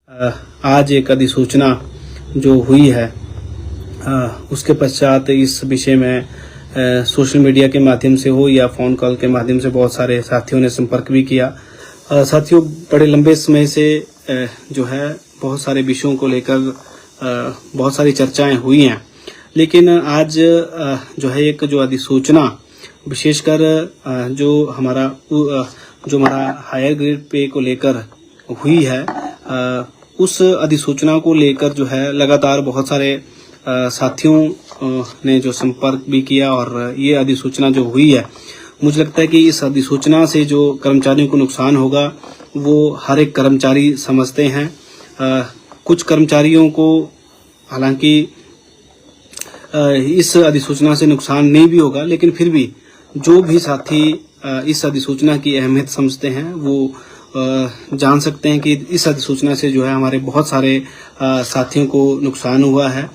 आज एक अधिसूचना जो हुई है उसके पश्चात इस विषय में सोशल मीडिया के माध्यम से हो या फ़ोन कॉल के माध्यम से बहुत सारे साथियों ने संपर्क भी किया। साथियों, बड़े लंबे समय से जो है बहुत सारे विषयों को लेकर बहुत सारी चर्चाएं हुई हैं, लेकिन आज जो है एक जो अधिसूचना विशेषकर जो हमारा हायर ग्रेड पे को लेकर हुई है, उस अधिसूचना को लेकर जो है लगातार बहुत सारे साथियों ने जो संपर्क भी किया और ये अधिसूचना जो हुई है, मुझे लगता है कि इस अधिसूचना से जो कर्मचारियों को नुकसान होगा वो हर एक कर्मचारी समझते हैं। कुछ कर्मचारियों को हालांकि इस अधिसूचना से नुकसान नहीं भी होगा, लेकिन फिर भी जो भी साथी इस अधिसूचना की अहमियत समझते हैं वो जान सकते हैं कि इस अधिसूचना से जो है हमारे बहुत सारे साथियों को नुकसान हुआ है।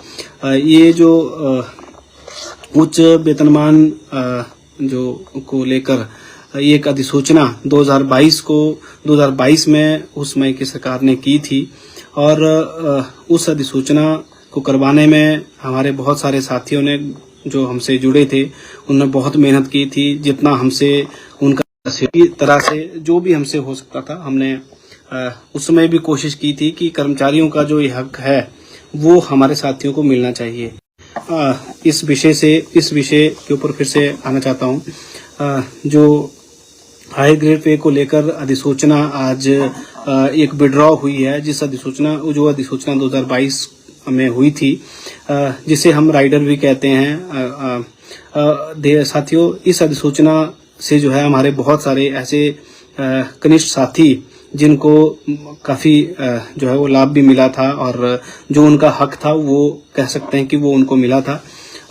ये जो उच्च वेतनमान जो को लेकर एक अधिसूचना 2022 में उस समय की सरकार ने की थी और उस अधिसूचना को करवाने में हमारे बहुत सारे साथियों ने जो हमसे जुड़े थे उन्होंने बहुत मेहनत की थी। जितना हमसे उनका सही तरह से जो भी हमसे हो सकता था हमने उस समय भी कोशिश की थी कि कर्मचारियों का जो ये हक है वो हमारे साथियों को मिलना चाहिए। इस विषय के ऊपर फिर से आना चाहता हूँ। जो हाई ग्रेड पे को लेकर अधिसूचना आज एक विड्रॉ हुई है, जो अधिसूचना 2022 में हुई थी, जिसे हम राइडर भी कहते हैं। साथियों, इस अधिसूचना से जो है हमारे बहुत सारे ऐसे कनिष्ठ साथी जिनको काफ़ी जो है वो लाभ भी मिला था और जो उनका हक था वो कह सकते हैं कि वो उनको मिला था।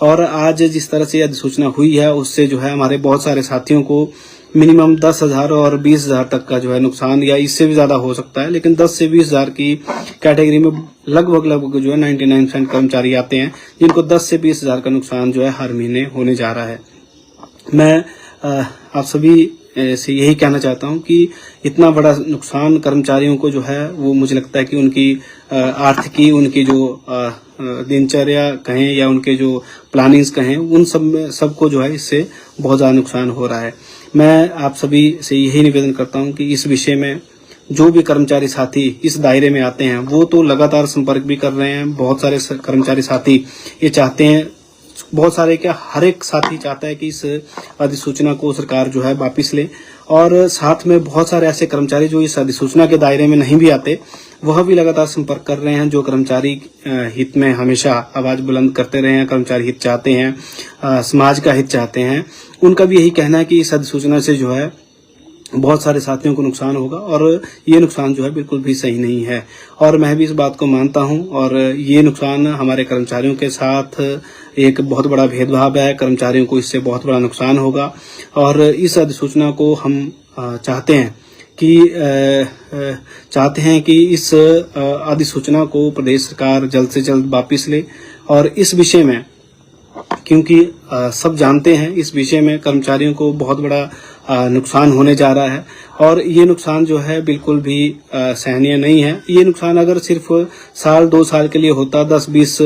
और आज जिस तरह से अधिसूचना हुई है उससे जो है हमारे बहुत सारे साथियों को मिनिमम 10,000 और 20,000 तक का जो है नुकसान, या इससे भी ज़्यादा हो सकता है, लेकिन 10 से 20,000 की कैटेगरी में लगभग जो है 99% कर्मचारी आते हैं जिनको 10 से 20,000 का नुकसान जो है हर महीने होने जा रहा है। मैं आप सभी से यही कहना चाहता हूं कि इतना बड़ा नुकसान कर्मचारियों को जो है वो मुझे लगता है कि उनकी आर्थिकी, उनकी जो दिनचर्या कहें या उनके जो प्लानिंग्स कहें, उन सबको जो है इससे बहुत ज़्यादा नुकसान हो रहा है। मैं आप सभी से यही निवेदन करता हूं कि इस विषय में जो भी कर्मचारी साथी इस दायरे में आते हैं वो तो लगातार संपर्क भी कर रहे हैं। बहुत सारे कर्मचारी साथी ये चाहते हैं, बहुत सारे क्या हर एक साथी चाहता है कि इस अधिसूचना को सरकार जो है वापस ले, और साथ में बहुत सारे ऐसे कर्मचारी जो इस अधिसूचना के दायरे में नहीं भी आते वह भी लगातार संपर्क कर रहे हैं, जो कर्मचारी हित में हमेशा आवाज बुलंद करते रहे हैं, कर्मचारी हित चाहते हैं, समाज का हित चाहते हैं। उनका भी यही कहना है कि इस अधिसूचना से जो है बहुत सारे साथियों को नुकसान होगा और ये नुकसान जो है बिल्कुल भी सही नहीं है। और मैं भी इस बात को मानता हूं, और ये नुकसान हमारे कर्मचारियों के साथ एक बहुत बड़ा भेदभाव है। कर्मचारियों को इससे बहुत बड़ा नुकसान होगा और इस अधिसूचना को हम चाहते हैं कि इस अधिसूचना को प्रदेश सरकार जल्द से जल्द वापस ले। और इस विषय में, क्योंकि सब जानते हैं इस विषय में कर्मचारियों को बहुत बड़ा नुकसान होने जा रहा है और ये नुकसान जो है बिल्कुल भी सहनीय नहीं है। ये नुकसान अगर सिर्फ साल 2 साल के लिए होता, 10-20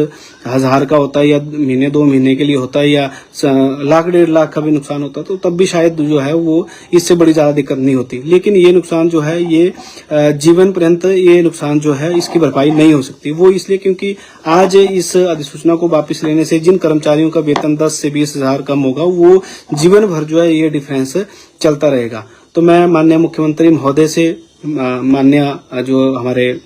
हज़ार का होता है, या महीने 2 महीने के लिए होता है, या लाख 1.5 लाख का भी नुकसान होता, तो तब भी शायद जो है वो इससे बड़ी ज़्यादा दिक्कत नहीं होती। लेकिन ये नुकसान जो है ये जीवन पर्यंत ये नुकसान जो है इसकी भरपाई नहीं हो सकती। वो इसलिए क्योंकि आज इस अधिसूचना को वापस लेने से जिन कर्मचारियों का वेतन 10 से 20 हज़ार कम होगा वो जीवन भर जो है ये डिफरेंस चलता रहेगा। तो मैं माननीय मुख्यमंत्री महोदय से, माननीय जो हमारे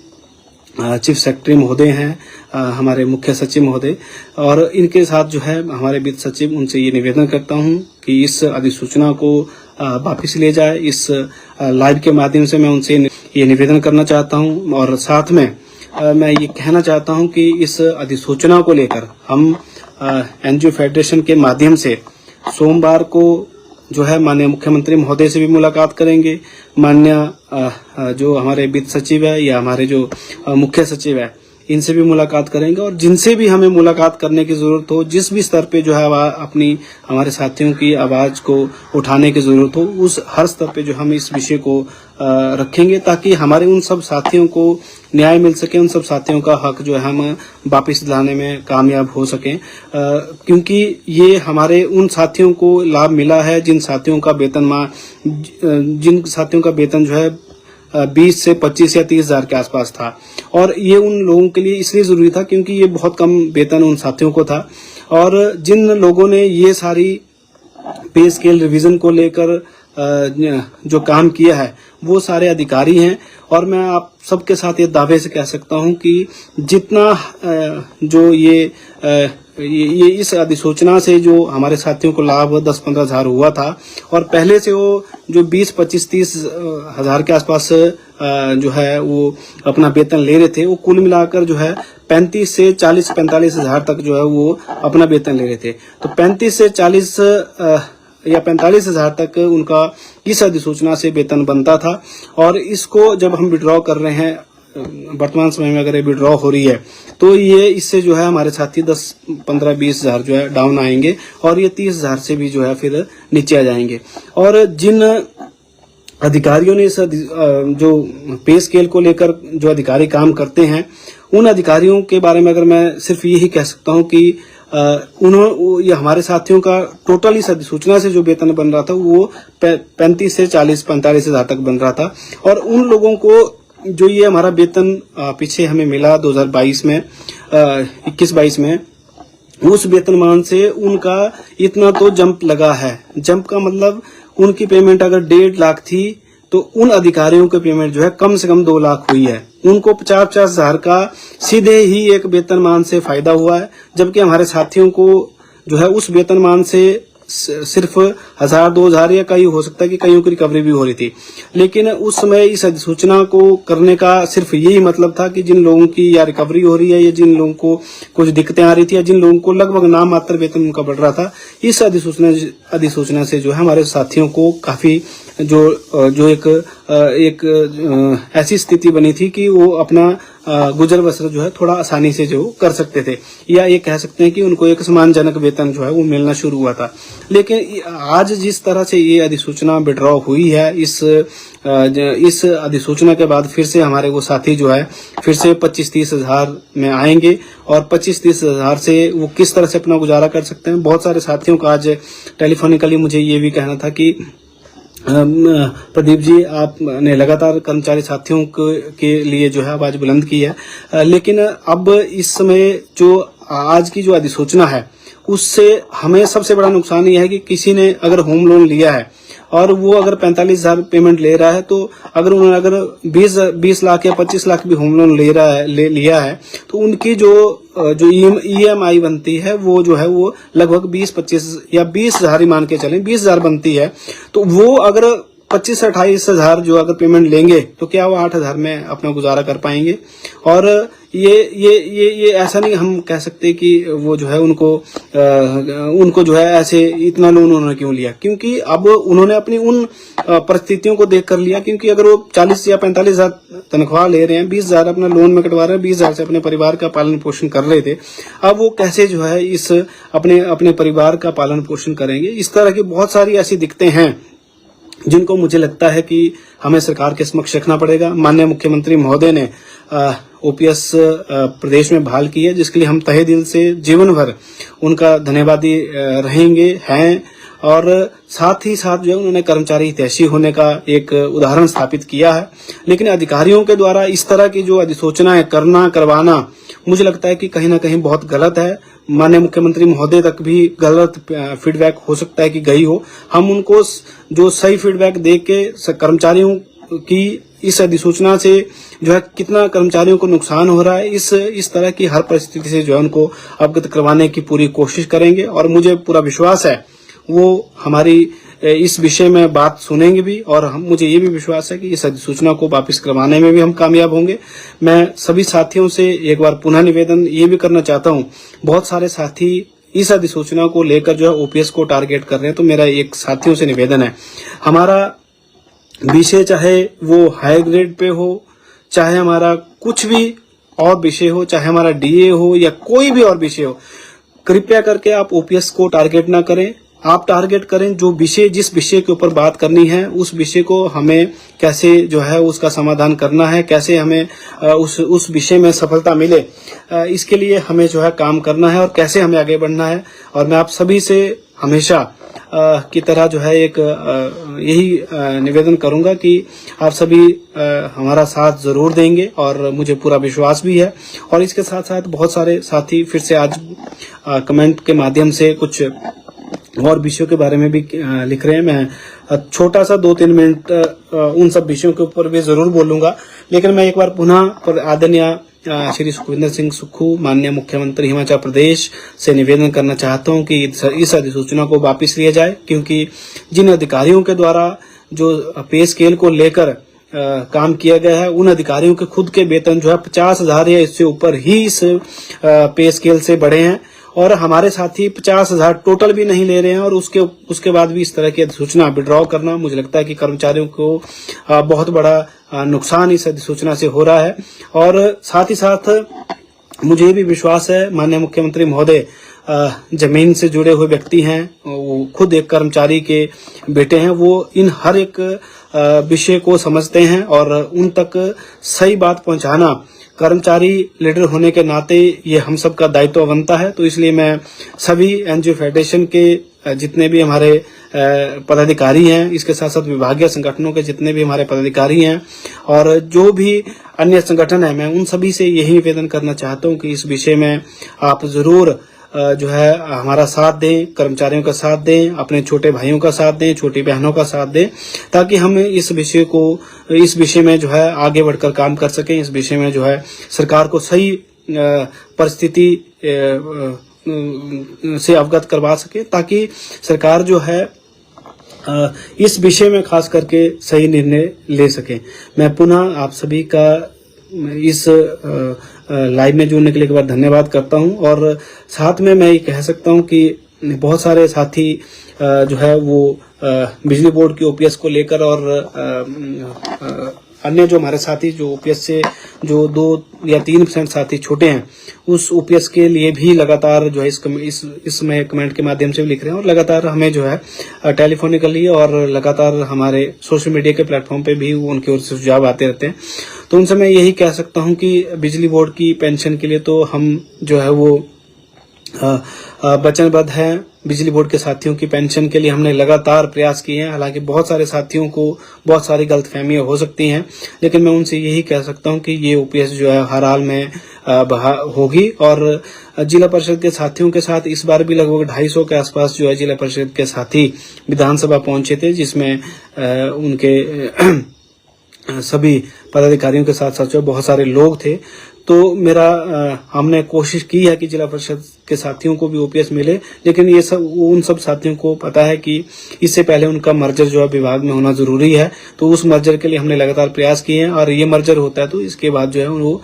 चीफ सेक्रेटरी महोदय हैं, हमारे मुख्य सचिव महोदय और इनके साथ जो है हमारे वित्त सचिव, उनसे ये निवेदन करता हूं कि इस अधिसूचना को वापस ले जाए। इस लाइव के माध्यम से मैं उनसे ये निवेदन करना चाहता हूं और साथ में मैं ये कहना चाहता हूं कि इस अधिसूचना को लेकर हम एनजीओ फेडरेशन के माध्यम से सोमवार को जो है माननीय मुख्यमंत्री महोदय से भी मुलाकात करेंगे, माननीय जो हमारे वित्त सचिव है या हमारे जो मुख्य सचिव है इनसे भी मुलाकात करेंगे, और जिनसे भी हमें मुलाकात करने की जरूरत हो, जिस भी स्तर पे जो है अपनी हमारे साथियों की आवाज को उठाने की जरूरत हो, उस हर स्तर पे जो हम इस विषय को रखेंगे ताकि हमारे उन सब साथियों को न्याय मिल सके, उन सब साथियों का हक जो है हम वापस दिलाने में कामयाब हो सकें, क्योंकि ये हमारे उन साथियों को लाभ मिला है जिन साथियों का वेतन जो है 20 से 25 या 30 हजार के आसपास था। और ये उन लोगों के लिए इसलिए जरूरी था क्योंकि ये बहुत कम वेतन उन साथियों को था। और जिन लोगों ने ये सारी पे स्केल रिवीजन को लेकर जो काम किया है वो सारे अधिकारी हैं। और मैं आप सबके साथ ये दावे से कह सकता हूं कि जितना जो ये इस अधिसूचना से जो हमारे साथियों को लाभ 10-15 हजार हुआ था, और पहले से वो जो 20, 25, 30 हजार के आसपास जो है वो अपना वेतन ले रहे थे, वो कुल मिलाकर जो है 35 से 40-45 हजार तक जो है वो अपना वेतन ले रहे थे। तो 35 से 40 या 45 हजार तक उनका इस अधिसूचना से वेतन बनता था। और इसको जब हम विड्रॉ कर रहे हैं वर्तमान समय में, अगर ये विड्रॉ हो रही है तो ये इससे जो है हमारे साथी 10, 15, 20 हजार जो है डाउन आएंगे और ये 30 हजार से भी जो है फिर नीचे आ जाएंगे। और जिन अधिकारियों ने इस जो पे स्केल को लेकर जो अधिकारी काम करते हैं, उन अधिकारियों के बारे में अगर मैं सिर्फ यही कह सकता हूं कि ये हमारे साथियों का टोटल इस अधिसूचना से जो वेतन बन रहा था वो 35 से 40-45 हजार तक बन रहा था। और उन लोगों को जो ये हमारा वेतन पीछे हमें मिला 2022 में 21-22 में, उस वेतनमान से उनका इतना तो जंप लगा है। जंप का मतलब उनकी पेमेंट अगर 1.5 लाख थी तो उन अधिकारियों की पेमेंट जो है कम से कम 2 लाख हुई है। उनको 50-50 हजार का सीधे ही एक वेतनमान से फायदा हुआ है, जबकि हमारे साथियों को जो है उस वेतनमान से सिर्फ 1000-2000 या कई हो सकता है कि कईयों की रिकवरी भी हो रही थी। लेकिन उस समय इस अधिसूचना को करने का सिर्फ यही मतलब था कि जिन लोगों की या रिकवरी हो रही है या जिन लोगों को कुछ दिक्कतें आ रही थी या जिन लोगों को लगभग नाम मात्र वेतन उनका बढ़ रहा था, इस अधिसूचना से जो है हमारे साथियों को काफी जो एक ऐसी स्थिति बनी थी कि वो अपना गुजर बसर जो है थोड़ा आसानी से जो कर सकते थे, या ये कह सकते हैं कि उनको एक सम्मानजनक वेतन जो है वो मिलना शुरू हुआ था। लेकिन आज जिस तरह से ये अधिसूचना विड्रॉ हुई है, इस अधिसूचना के बाद फिर से हमारे वो साथी जो है फिर से 25-30 हजार में आएंगे और 25-30 हजार से वो किस तरह से अपना गुजारा कर सकते हैं। बहुत सारे साथियों का आज टेलीफोनिकली मुझे ये भी कहना था कि प्रदीप जी, आपने लगातार कर्मचारी साथियों के लिए जो है आवाज बुलंद की है, लेकिन अब इस समय जो आज की जो अधिसूचना है उससे हमें सबसे बड़ा नुकसान यह है कि किसी ने अगर होम लोन लिया है और वो अगर 45 हजार पेमेंट ले रहा है, तो अगर उन्होंने 20 लाख या 25 लाख भी होम लोन लिया है तो उनकी जो EMI बनती है वो जो है वो लगभग 20-25 या 20 हजार ही मान के चलें, 20 हजार बनती है। तो वो अगर 25 से 28 हजार जो अगर पेमेंट लेंगे तो क्या वो 8 हजार में अपना गुजारा कर पाएंगे। और ये ऐसा नहीं हम कह सकते कि वो जो है उनको जो है ऐसे इतना लोन उन्होंने क्यों लिया, क्योंकि अब उन्होंने अपनी उन परिस्थितियों को देख कर लिया। क्योंकि अगर वो 40 या 45 हजार तनख्वाह ले रहे हैं, 20 हजार अपना लोन में कटवा रहे हैं, 20 हजार से अपने परिवार का पालन पोषण कर रहे थे, अब वो कैसे जो है इस अपने परिवार का पालन पोषण करेंगे। इस तरह की बहुत सारी ऐसी दिक्कतें हैं जिनको मुझे लगता है कि हमें सरकार के समक्ष रखना पड़ेगा। माननीय मुख्यमंत्री महोदय ने OPS प्रदेश में बहाल की है, जिसके लिए हम तहे दिल से जीवन भर उनका धन्यवादी रहेंगे हैं। और साथ ही साथ जो है उन्होंने कर्मचारी हितैषी होने का एक उदाहरण स्थापित किया है। लेकिन अधिकारियों के द्वारा इस तरह की जो अधिसूचनाएं करवाना मुझे लगता है कि कहीं ना कहीं बहुत गलत है। माननीय मुख्यमंत्री महोदय तक भी गलत फीडबैक हो सकता है कि गई हो। हम उनको जो सही फीडबैक दे के कर्मचारियों की इस अधिसूचना से जो है कितना कर्मचारियों को नुकसान हो रहा है, इस तरह की हर परिस्थिति से जो है उनको अवगत करवाने की पूरी कोशिश करेंगे। और मुझे पूरा विश्वास है वो हमारी इस विषय में बात सुनेंगे भी, और मुझे ये भी विश्वास है कि इस अधिसूचना को वापस करवाने में भी हम कामयाब होंगे। मैं सभी साथियों से एक बार पुनः निवेदन ये भी करना चाहता हूँ, बहुत सारे साथी इस अधिसूचना को लेकर जो है OPS को टारगेट कर रहे हैं, तो मेरा एक साथियों से निवेदन है, हमारा विषय चाहे वो हाई ग्रेड पे हो, चाहे हमारा कुछ भी और विषय हो, चाहे हमारा DA हो या कोई भी और विषय हो, कृपया करके आप OPS को टारगेट ना करें। आप टारगेट करें, जो विषय जिस विषय के ऊपर बात करनी है उस विषय को हमें कैसे जो है उसका समाधान करना है, कैसे हमें उस विषय में सफलता मिले, इसके लिए हमें जो है काम करना है और कैसे हमें आगे बढ़ना है। और मैं आप सभी से हमेशा की तरह जो है एक यही निवेदन करूंगा कि आप सभी हमारा साथ जरूर देंगे और मुझे पूरा विश्वास भी है। और इसके साथ साथ बहुत सारे साथी फिर से आज कमेंट के माध्यम से कुछ और विषयों के बारे में भी लिख रहे हैं। मैं छोटा सा 2-3 मिनट उन सब विषयों के ऊपर भी जरूर बोलूंगा, लेकिन मैं एक बार पुनः आदरणीय श्री सुखविंदर सिंह सुक्खू, माननीय मुख्यमंत्री हिमाचल प्रदेश से निवेदन करना चाहता हूं कि इस अधिसूचना को वापस लिया जाए, क्योंकि जिन अधिकारियों के द्वारा जो पे स्केल को लेकर काम किया गया है, उन अधिकारियों के खुद के वेतन जो है 50,000 या इससे ऊपर ही इस पे स्केल से बढ़े हैं, और हमारे साथी 50,000 टोटल भी नहीं ले रहे हैं। और उसके बाद भी इस तरह की अधिसूचना विड्रॉ करना, मुझे लगता है कि कर्मचारियों को बहुत बड़ा नुकसान इस अधिसूचना से हो रहा है। और साथ ही साथ मुझे भी विश्वास है माननीय मुख्यमंत्री महोदय जमीन से जुड़े हुए व्यक्ति हैं, वो खुद एक कर्मचारी के बेटे हैं, वो इन हर एक विषय को समझते हैं और उन तक सही बात पहुंचाना कर्मचारी लीडर होने के नाते ये हम सब का दायित्व बनता है। तो इसलिए मैं सभी एनजीओ फेडरेशन के जितने भी हमारे पदाधिकारी हैं, इसके साथ साथ विभागीय संगठनों के जितने भी हमारे पदाधिकारी हैं और जो भी अन्य संगठन है, मैं उन सभी से यही निवेदन करना चाहता हूं कि इस विषय में आप जरूर जो है हमारा साथ दें, कर्मचारियों का साथ दें, अपने छोटे भाइयों का साथ दें, छोटी बहनों का साथ दें, ताकि हम इस विषय में जो है आगे बढ़कर काम कर सकें। इस विषय में जो है सरकार को सही परिस्थिति से अवगत करवा सके, ताकि सरकार जो है इस विषय में खास करके सही निर्णय ले सके। मैं पुनः आप सभी का इस लाइव में जुड़ने के लिए एक बार धन्यवाद करता हूं। और साथ में मैं ये कह सकता हूं कि बहुत सारे साथी जो है वो बिजली बोर्ड की ओपीएस को लेकर और अन्य जो हमारे साथी जो ओपीएस से जो 2 या 3% साथी छोटे हैं, उस ओपीएस के लिए भी लगातार जो है इसमें कमेंट के माध्यम से भी लिख रहे हैं और लगातार हमें जो है टेलीफोनिकली और लगातार हमारे सोशल मीडिया के प्लेटफॉर्म पे भी उनकी ओर से सुझाव आते रहते हैं। तो उनसे मैं यही कह सकता हूं कि बिजली बोर्ड की पेंशन के लिए तो हम जो है वो वचनबद्ध हैं। बिजली बोर्ड के साथियों की पेंशन के लिए हमने लगातार प्रयास किए हैं। हालांकि बहुत सारे साथियों को बहुत सारी गलतफहमियां हो सकती हैं, लेकिन मैं उनसे यही कह सकता हूं कि ये ओपीएस जो है हर हाल में होगी। और जिला परिषद के साथियों के साथ इस बार भी लगभग 250 के आसपास जो है जिला परिषद के साथी विधानसभा पहुंचे थे, जिसमें उनके सभी पदाधिकारियों के साथ साथ जो बहुत सारे लोग थे। तो हमने कोशिश की है कि जिला परिषद के साथियों को भी ओपीएस मिले, लेकिन ये सब उन सब साथियों को पता है कि इससे पहले उनका मर्जर जो है विभाग में होना जरूरी है। तो उस मर्जर के लिए हमने लगातार प्रयास किए हैं और ये मर्जर होता है तो इसके बाद जो है वो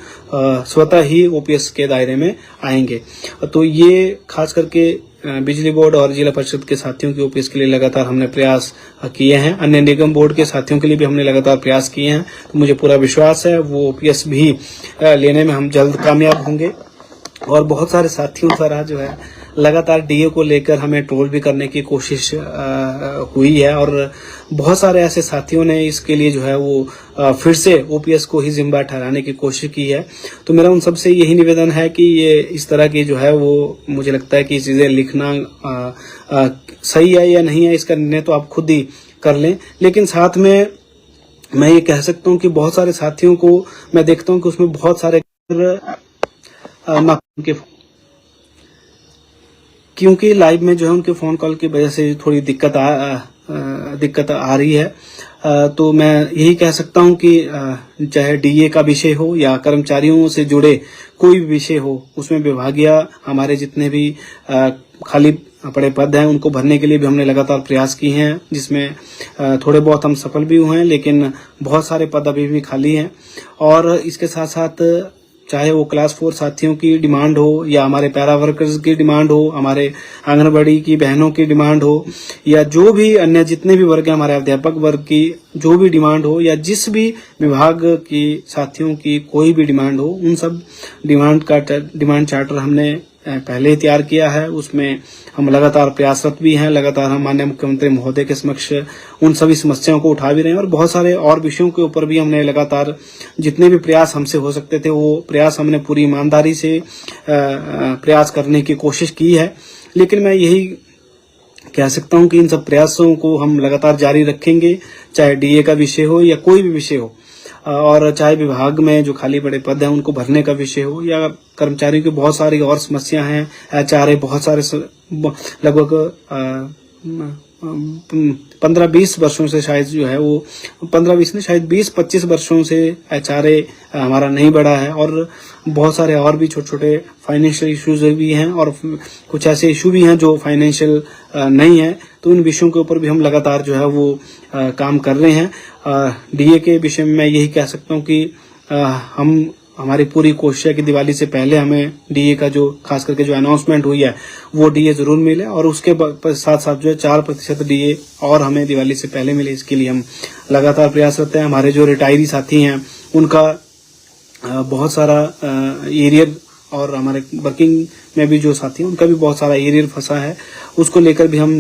स्वतः ही ओपीएस के दायरे में आएंगे। तो ये खास करके बिजली बोर्ड और जिला परिषद के साथियों के ओपीएस के लिए लगातार हमने प्रयास किए हैं। अन्य निगम बोर्ड के साथियों के लिए भी हमने लगातार प्रयास किए हैं। तो मुझे पूरा विश्वास है वो ओपीएस भी लेने में हम जल्द कामयाब होंगे। और बहुत सारे साथियों द्वारा जो है लगातार डीए को लेकर हमें ट्रोल भी करने की कोशिश हुई है और बहुत सारे ऐसे साथियों ने इसके लिए जो है वो फिर से ओपीएस को ही जिम्मेदार ठहराने की कोशिश की है। तो मेरा उन सबसे यही निवेदन है कि ये इस तरह की जो है वो मुझे लगता है कि चीजें लिखना सही है या नहीं है, इसका निर्णय तो आप खुद ही कर लें। लेकिन साथ में मैं ये कह सकता हूँ कि बहुत सारे साथियों को मैं देखता हूँ कि उसमें बहुत सारे क्योंकि लाइव में जो है उनके फोन कॉल की वजह से थोड़ी दिक्कत आ रही है। तो मैं यही कह सकता हूं कि चाहे डीए का विषय हो या कर्मचारियों से जुड़े कोई भी विषय हो, उसमें विभागीय हमारे जितने भी खाली पड़े पद हैं उनको भरने के लिए भी हमने लगातार प्रयास किए हैं, जिसमें थोड़े बहुत हम सफल भी हुए हैं, लेकिन बहुत सारे पद अभी भी खाली हैं। और इसके साथ साथ चाहे वो क्लास 4 साथियों की डिमांड हो या हमारे पैरा वर्कर्स की डिमांड हो, हमारे आंगनबाड़ी की बहनों की डिमांड हो या जो भी अन्य जितने भी वर्ग हैं, हमारे अध्यापक वर्ग की जो भी डिमांड हो या जिस भी विभाग की साथियों की कोई भी डिमांड हो, उन सब डिमांड चार्टर हमने पहले ही तैयार किया है, उसमें हम लगातार प्रयासरत भी हैं। लगातार हम माननीय मुख्यमंत्री महोदय के समक्ष उन सभी समस्याओं को उठा भी रहे हैं और बहुत सारे और विषयों के ऊपर भी हमने लगातार जितने भी प्रयास हमसे हो सकते थे वो प्रयास हमने पूरी ईमानदारी से प्रयास करने की कोशिश की है। लेकिन मैं यही कह सकता हूं कि इन सब प्रयासों को हम लगातार जारी रखेंगे, चाहे डीए का विषय हो या कोई भी विषय हो, और चाहे विभाग में जो खाली पड़े पद हैं उनको भरने का विषय हो या कर्मचारियों की बहुत सारी और समस्या हैं, एचआरए बहुत सारे लगभग 15-20 वर्षों से शायद जो है वो 15-20 नहीं शायद 20-25 वर्षों से एचआरए हमारा नहीं बढ़ा है और बहुत सारे और भी छोटे छोटे फाइनेंशियल इश्यूज भी हैं और कुछ ऐसे इशू भी हैं जो फाइनेंशियल नहीं है। तो इन विषयों के ऊपर भी हम लगातार जो है वो काम कर रहे हैं। डीए के विषय में मैं यही कह सकता हूँ कि हमारी पूरी कोशिश है कि दिवाली से पहले हमें डीए का जो खास करके जो अनाउंसमेंट हुई है वो डीए जरूर मिले और उसके साथ साथ जो है 4% डीए और हमें दिवाली से पहले मिले। इसके लिए हम लगातार प्रयासरत हैं। हमारे जो रिटायरी साथी हैं उनका बहुत सारा एरियर और हमारे वर्किंग में भी जो साथी हैं उनका भी बहुत सारा एरियर फंसा है, उसको लेकर भी हम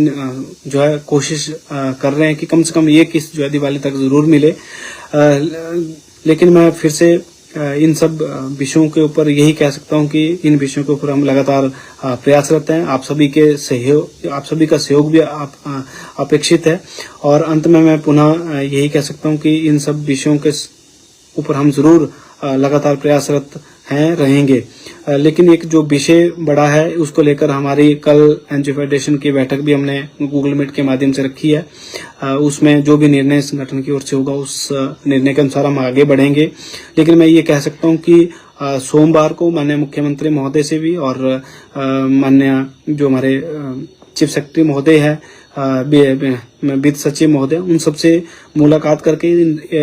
जो है कोशिश कर रहे हैं कि कम से कम ये किस्त जो है दिवाली तक जरूर मिले। लेकिन मैं फिर से इन सब विषयों के ऊपर यही कह सकता हूं कि इन विषयों के ऊपर हम लगातार प्रयासरत हैं। आप सभी का सहयोग भी अपेक्षित है। और अंत में मैं पुनः यही कह सकता हूं कि इन सब विषयों के ऊपर हम जरूर लगातार प्रयासरत हैं रहेंगे। लेकिन एक जो विषय बड़ा है उसको लेकर हमारी कल एनजीओ फेडरेशन की बैठक भी हमने गूगल मीट के माध्यम से रखी है। उसमें जो भी निर्णय संगठन की ओर से होगा उस निर्णय के अनुसार हम आगे बढ़ेंगे। लेकिन मैं ये कह सकता हूं कि सोमवार को माननीय मुख्यमंत्री महोदय से भी और माननीय जो हमारे चीफ सेक्रेटरी महोदय है, वित्त सचिव महोदय, उन सबसे मुलाकात करके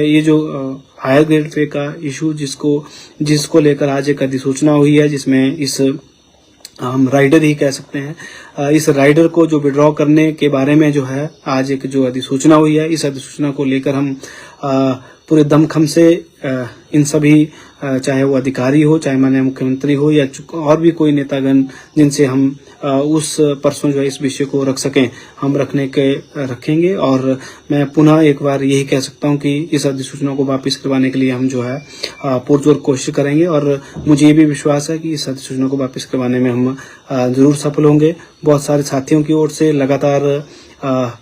ये जो हायर ग्रेड पे का इशू जिसको लेकर आज एक अधिसूचना हुई है, जिसमें इस हम राइडर ही कह सकते हैं, इस राइडर को जो विड्रॉ करने के बारे में जो है आज एक जो अधिसूचना हुई है, इस अधिसूचना को लेकर हम पूरे दमखम से इन सभी चाहे वो अधिकारी हो, चाहे माननीय मुख्यमंत्री हो या और भी कोई नेतागण जिनसे हम उस परसों जो है इस विषय को रख सकें, हम रखेंगे। और मैं पुनः एक बार यही कह सकता हूं कि इस अधिसूचना को वापस करवाने के लिए हम जो है पुरजोर कोशिश करेंगे और मुझे ये भी विश्वास है कि इस अधिसूचना को वापस करवाने में हम जरूर सफल होंगे। बहुत सारे साथियों की ओर से लगातार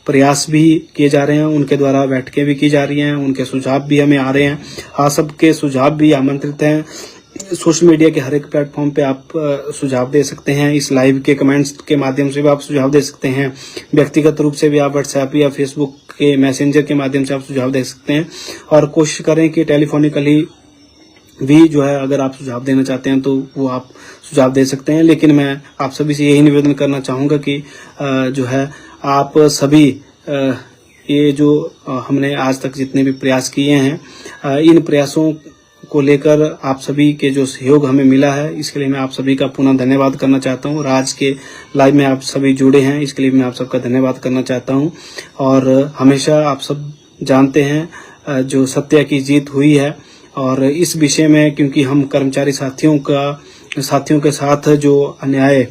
प्रयास भी किए जा रहे हैं, उनके द्वारा बैठकें भी की जा रही हैं, उनके सुझाव भी हमें आ रहे हैं। आप सबके सुझाव भी आमंत्रित हैं। सोशल मीडिया के हर एक प्लेटफॉर्म पे आप सुझाव दे सकते हैं। इस लाइव के कमेंट्स के माध्यम से भी आप सुझाव दे सकते हैं। व्यक्तिगत रूप से भी आप व्हाट्सएप या फेसबुक के मैसेंजर के माध्यम से आप सुझाव दे सकते हैं और कोशिश करें कि टेलीफोनिकली भी जो है अगर आप सुझाव देना चाहते हैं तो वो आप सुझाव दे सकते हैं। लेकिन मैं आप सभी से यही निवेदन करना चाहूंगा कि जो है आप सभी ये जो हमने आज तक जितने भी प्रयास किए हैं, इन प्रयासों को लेकर आप सभी के जो सहयोग हमें मिला है, इसके लिए मैं आप सभी का पुनः धन्यवाद करना चाहता हूँ। और आज के लाइव में आप सभी जुड़े हैं, इसके लिए मैं आप सबका धन्यवाद करना चाहता हूँ। और हमेशा आप सब जानते हैं जो सत्य की जीत हुई है और इस विषय में क्योंकि हम कर्मचारी साथियों के साथ जो अन्याय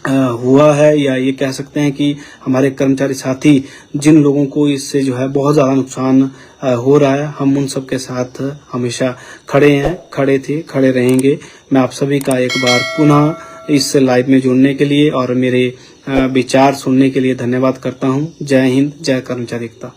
हुआ है, या ये कह सकते हैं कि हमारे कर्मचारी साथी जिन लोगों को इससे जो है बहुत ज्यादा नुकसान हो रहा है, हम उन सब के साथ हमेशा खड़े थे, खड़े रहेंगे। मैं आप सभी का एक बार पुनः इस लाइव में जुड़ने के लिए और मेरे विचार सुनने के लिए धन्यवाद करता हूं। जय हिंद, जय कर्मचारी एकता।